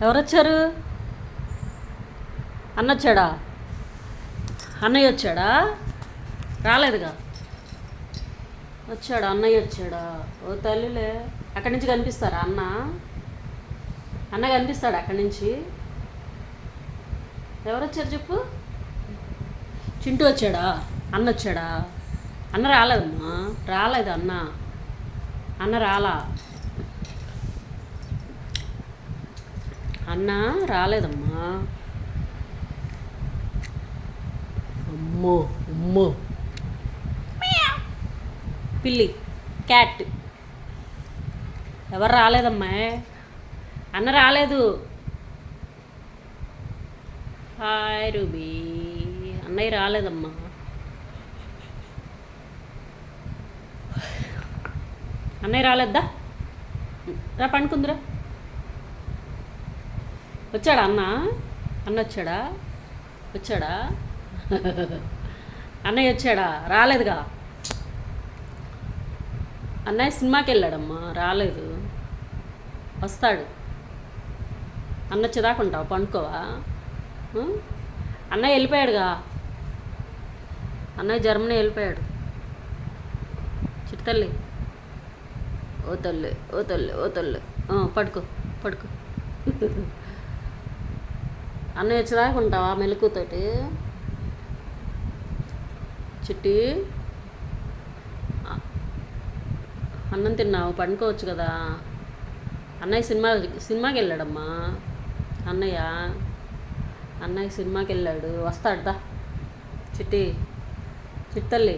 ఎవరొచ్చారు? అన్న వచ్చాడా? అన్నయ్య వచ్చాడా? రాలేదుగా. వచ్చాడా? అన్నయ్య వచ్చాడా? ఓ తల్లిలే. అక్కడి నుంచి కనిపిస్తారా అన్న? అన్న కనిపిస్తాడా అక్కడి నుంచి? ఎవరొచ్చారు చెప్పు. చింటూ వచ్చాడా? అన్న వచ్చాడా? అన్న రాలేదమ్మా. రాలేదు అన్న. అన్న రాలా. అన్న రాలేదమ్మా. అమ్మో అమ్మో. పిల్లి, క్యాట్. ఎవరు రాలేదమ్మా. అన్న రాలేదు. Hi ruby. అన్నయ్య రాలేదమ్మా. అన్నయ్య రాలేద్దా? రా పండుకుందిరా. వచ్చాడా అన్న? అన్న వచ్చాడా? వచ్చాడా? అన్నయ్య వచ్చాడా? రాలేదుగా. అన్నయ్య సినిమాకి వెళ్ళాడమ్మా, రాలేదు. వస్తాడు. అన్న వచ్చేదాకా ఉంటావు, పండుకోవా? అన్నయ్య వెళ్ళిపోయాడుగా. అన్నయ్య జర్మనీ వెళ్ళిపోయాడు. చిట్టల్లి. ఓ తల్లి ఓ తల్లి ఓ తల్లి. పడుకో పడుకో. అన్నయ్య వచ్చేదాకా ఉంటావా మెలకుతోటి? చిట్టి, అన్నం తిన్నావు, పండుకోవచ్చు కదా. అన్నయ్య సినిమాకి వెళ్ళాడమ్మా. అన్నయ్య సినిమాకి వెళ్ళాడు, వస్తాడుదా. చిట్టి, చిట్టల్లి.